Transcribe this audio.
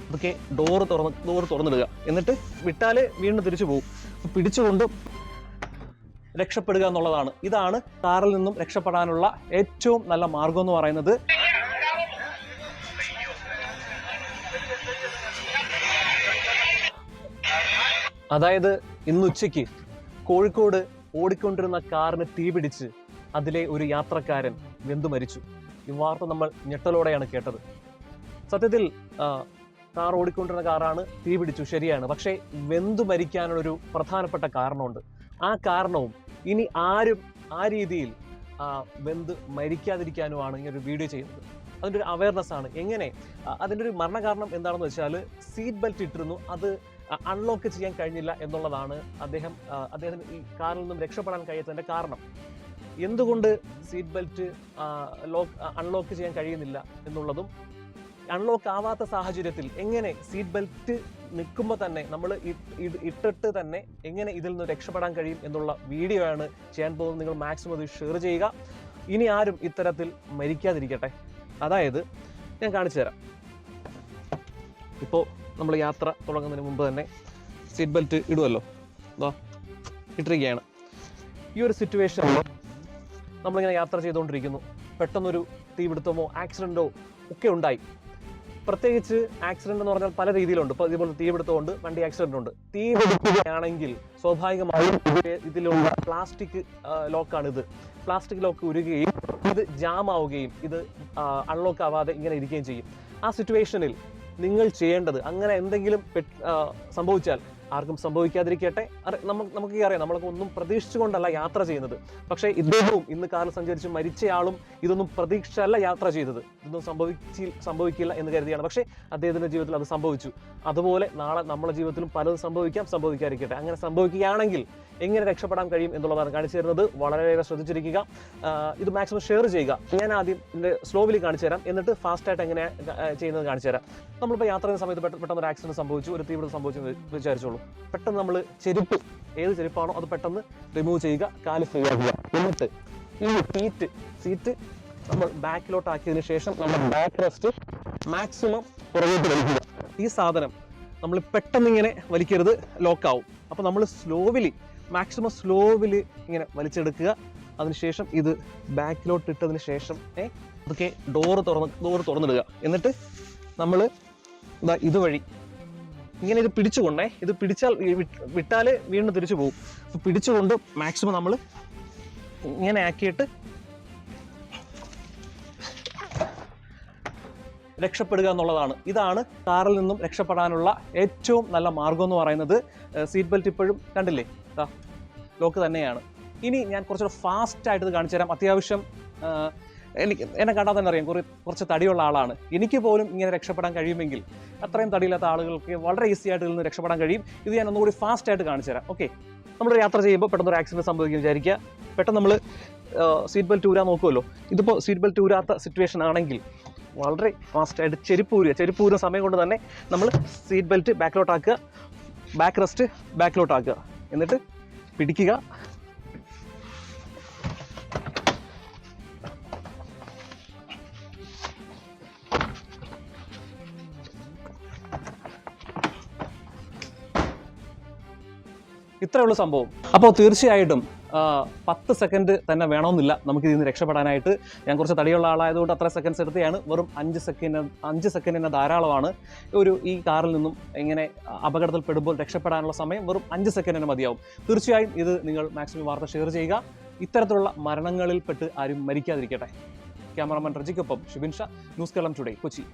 അതൊക്കെ ഡോറ് തുറന്നിടുക. എന്നിട്ട് വിട്ടാൽ വീണ്ടും തിരിച്ചു പോകും. പിടിച്ചുകൊണ്ട് രക്ഷപ്പെടുക എന്നുള്ളതാണ്. ഇതാണ് കാറിൽ നിന്നും രക്ഷപ്പെടാനുള്ള ഏറ്റവും നല്ല മാർഗം എന്ന് പറയുന്നത്. അതായത് ഇന്ന് ഉച്ചയ്ക്ക് കോഴിക്കോട് ഓടിക്കൊണ്ടിരുന്ന കാറിന് തീപിടിച്ച് അതിലെ ഒരു യാത്രക്കാരൻ വെന്തു മരിച്ചു. ഈ വാർത്ത നമ്മൾ ഞെട്ടലോടെയാണ് കേട്ടത്. സത്യത്തിൽ കാർ ഓടിക്കൊണ്ടിരുന്ന കാറാണ്, തീപിടിച്ചു, ശരിയാണ്. പക്ഷേ വെന്തു മരിക്കാനുള്ളൊരു പ്രധാനപ്പെട്ട കാരണമുണ്ട്. ആ കാരണവും ഇനി ആരും ആ രീതിയിൽ വെന്ത് മരിക്കാതിരിക്കാനുമാണ് ഇങ്ങനൊരു വീഡിയോ ചെയ്യുന്നത്. അതിൻ്റെ ഒരു അവയർനെസ് ആണ്. എങ്ങനെ അതിൻ്റെ ഒരു മരണകാരണം എന്താണെന്ന് വെച്ചാൽ സീറ്റ് ബെൽറ്റ് ഇട്ടിരുന്നു, അത് അൺലോക്ക് ചെയ്യാൻ കഴിഞ്ഞില്ല എന്നുള്ളതാണ് അദ്ദേഹത്തിന് ഈ കാറിൽ നിന്നും രക്ഷപ്പെടാൻ കഴിയാത്തതിൻ്റെ കാരണം. എന്തുകൊണ്ട് സീറ്റ് ബെൽറ്റ് അൺലോക്ക് ചെയ്യാൻ കഴിയുന്നില്ല എന്നുള്ളതും, അൺലോക്ക് ആവാത്ത സാഹചര്യത്തിൽ എങ്ങനെ സീറ്റ് ബെൽറ്റ് നിൽക്കുമ്പോൾ തന്നെ നമ്മൾ ഇട്ടിട്ട് തന്നെ എങ്ങനെ ഇതിൽ നിന്ന് രക്ഷപ്പെടാൻ കഴിയും എന്നുള്ള വീഡിയോ ആണ് ചെയ്യാൻ പോകുന്നത്. നിങ്ങൾ മാക്സിമം അത് ഷെയർ ചെയ്യുക. ഇനി ആരും ഇത്തരത്തിൽ മരിക്കാതിരിക്കട്ടെ. അതായത് ഞാൻ കാണിച്ചു തരാം. ഇപ്പോൾ നമ്മൾ യാത്ര തുടങ്ങുന്നതിന് മുമ്പ് തന്നെ സീറ്റ് ബെൽറ്റ് ഇടുമല്ലോ, ഇട്ടിരിക്കുകയാണ്. ഈ ഒരു സിറ്റുവേഷനിൽ നമ്മളിങ്ങനെ യാത്ര ചെയ്തുകൊണ്ടിരിക്കുന്നു. പെട്ടെന്നൊരു തീപിടുത്തമോ ആക്സിഡൻറ്റോ ഒക്കെ ഉണ്ടായി. പ്രത്യേകിച്ച് ആക്സിഡന്റ് എന്ന് പറഞ്ഞാൽ പല രീതിയിലുണ്ട്. ഇപ്പോൾ ഇതുപോലെ തീപിടുത്തമുണ്ട്, വണ്ടി ആക്സിഡന്റ് ഉണ്ട്. തീപിടുത്തുകയാണെങ്കിൽ സ്വാഭാവികമായും ഇതിലുള്ള പ്ലാസ്റ്റിക് ലോക്കാണിത്. പ്ലാസ്റ്റിക് ലോക്ക് ഉരുകുകയും ഇത് ജാം ആവുകയും ഇത് അൺലോക്ക് ആവാതെ ഇങ്ങനെ ഇരിക്കുകയും ചെയ്യും. ആ സിറ്റുവേഷനിൽ നിങ്ങൾ ചെയ്യേണ്ടത്, അങ്ങനെ എന്തെങ്കിലും സംഭവിച്ചാൽ ആർക്കും സംഭവിക്കാതിരിക്കട്ടെ. നമുക്ക് അറിയാം, നമ്മളൊക്കെ ഒന്നും പ്രതീക്ഷിച്ചുകൊണ്ടല്ല യാത്ര ചെയ്യുന്നത്. പക്ഷേ ഇദ്ദേഹവും ഇന്ന് കാറിൽ സഞ്ചരിച്ച് മരിച്ചയാളും ഇതൊന്നും പ്രതീക്ഷയല്ല യാത്ര ചെയ്തത്. ഇതൊന്നും സംഭവിക്കില്ല എന്ന് കരുതിയാണ്. പക്ഷേ അദ്ദേഹത്തിൻ്റെ ജീവിതത്തിൽ അത് സംഭവിച്ചു. അതുപോലെ നാളെ നമ്മുടെ ജീവിതത്തിലും പലതും സംഭവിക്കാതിരിക്കട്ടെ. അങ്ങനെ സംഭവിക്കുകയാണെങ്കിൽ എങ്ങനെ രക്ഷപ്പെടാൻ കഴിയും എന്നുള്ളതാണ് കാണിച്ചു തരുന്നത്. വളരെയേറെ ശ്രദ്ധിച്ചിരിക്കുക. ഇത് മാക്സിമം ഷെയർ ചെയ്യുക. ഞാൻ ആദ്യം ഇതിൻ്റെ സ്ലോവിൽ കാണിച്ചു തരാം, എന്നിട്ട് ഫാസ്റ്റായിട്ട് എങ്ങനെ ചെയ്യുന്നത് കാണിച്ചു തരാം. നമ്മളിപ്പോൾ യാത്ര ചെയ്യുന്ന സമയത്ത് പെട്ടെന്ന് ഒരു ആക്സിഡന്റ് സംഭവിച്ചു, ഒരു തീപിടുത്തം സംഭവിച്ചു വിചാരിച്ചോളൂ. പെട്ടെന്ന് നമ്മൾ ഏത് ചെരുപ്പാണോ അത് പെട്ടെന്ന് റിമൂവ് ചെയ്യുക, കാല് ഫ്രീ ആക്കുക. എന്നിട്ട് ഈ സീറ്റ് നമ്മൾ ബാക്കിലോട്ട് ആക്കിയതിനു ശേഷം നമ്മുടെ ബാക്ക് റെസ്റ്റ് മാക്സിമം പുറകോട്ട് വലിക്കുക. ഈ സാധനം നമ്മൾ പെട്ടെന്ന് ഇങ്ങനെ വലിക്കരുത്, ലോക്കാവും. അപ്പോൾ നമ്മൾ മാക്സിമം സ്ലോവില് ഇങ്ങനെ വലിച്ചെടുക്കുക. അതിനുശേഷം ഇത് ബാക്കിലോട്ട് ഇട്ടതിന് ശേഷം അതൊക്കെ ഡോറ് തുറന്നിടുക. എന്നിട്ട് നമ്മൾ ഇതുവഴി ഇങ്ങനെ ഇത് പിടിച്ചുകൊണ്ടേ, ഇത് വിട്ടാൽ വീണ്ടും തിരിച്ചു പോകും. അപ്പോൾ പിടിച്ചുകൊണ്ട് മാക്സിമം നമ്മൾ ഇങ്ങനെ ആക്കിയിട്ട് രക്ഷപ്പെടുക എന്നുള്ളതാണ്. ഇതാണ് കാറിൽ നിന്നും രക്ഷപ്പെടാനുള്ള ഏറ്റവും നല്ല മാർഗം എന്ന് പറയുന്നത്. സീറ്റ് ബെൽറ്റ് ഇപ്പോഴും കണ്ടില്ലേ, ലോക്ക് തന്നെയാണ്. ഇനി ഞാൻ കുറച്ചുകൂടെ ഫാസ്റ്റായിട്ട് ഇത് കാണിച്ചു തരാം. അത്യാവശ്യം എന്നെ കണ്ടാൽ തന്നെ അറിയാം, കുറച്ച് തടിയുള്ള ആളാണ്. എനിക്ക് പോലും ഇങ്ങനെ രക്ഷപ്പെടാൻ കഴിയുമെങ്കിൽ അത്രയും തടിയില്ലാത്ത ആളുകൾക്ക് വളരെ ഈസി ആയിട്ട് ഇതിൽ നിന്ന് രക്ഷപ്പെടാൻ കഴിയും. ഇത് ഞാൻ ഒന്നുകൂടി ഫാസ്റ്റായിട്ട് കാണിച്ചു തരാം. ഓക്കെ, നമ്മൾ യാത്ര ചെയ്യുമ്പോൾ പെട്ടെന്ന് ഒരു ആക്സിഡന്റ് സംഭവിക്കും വിചാരിക്കുക. പെട്ടെന്ന് നമ്മൾ സീറ്റ് ബെൽറ്റ് ഊരാൻ നോക്കുമല്ലോ. ഇതിപ്പോൾ സീറ്റ് ബെൽറ്റ് ഊരാത്ത സിറ്റുവേഷൻ ആണെങ്കിൽ വളരെ ഫാസ്റ്റായിട്ട് ചെരുപ്പ് ഊരുന്ന സമയം കൊണ്ട് തന്നെ നമ്മൾ സീറ്റ് ബെൽറ്റ് ബാക്കിലോട്ടാക്കുക, ബാക്ക് റെസ്റ്റ് ബാക്കിലോട്ടാക്കുക. എന്നിട്ട് പിടിക്കുക. ഇത്രയുള്ള സംഭവം. അപ്പോൾ തീർച്ചയായിട്ടും 10 സെക്കൻഡ് തന്നെ വേണമെന്നില്ല നമുക്ക് ഇതിൽ നിന്ന് രക്ഷപ്പെടാനായിട്ട്. ഞാൻ കുറച്ച് തടിയുള്ള ആളായതുകൊണ്ട് അത്ര സെക്കൻഡ്സ് എടുത്തതാണ്. വെറും 5 സെക്കൻഡിന് ധാരാളമാണ്. ഈ കാറിൽ നിന്നും ഇങ്ങനെ അപകടത്തിൽപ്പെടുമ്പോൾ രക്ഷപ്പെടാനുള്ള സമയം വെറും 5 സെക്കൻഡിന് മതിയാവും. തീർച്ചയായും ഇത് നിങ്ങൾ മാക്സിമം വാർത്ത ഷെയർ ചെയ്യുക. ഇത്തരത്തിലുള്ള മരണങ്ങളിൽപ്പെട്ട് ആരും മരിക്കാതിരിക്കട്ടെ. ക്യാമറാമാൻ റജിക്കൊപ്പം ഷിബിൻ ഷാ, ന്യൂസ് കേരളം ടുഡേ, കൊച്ചി.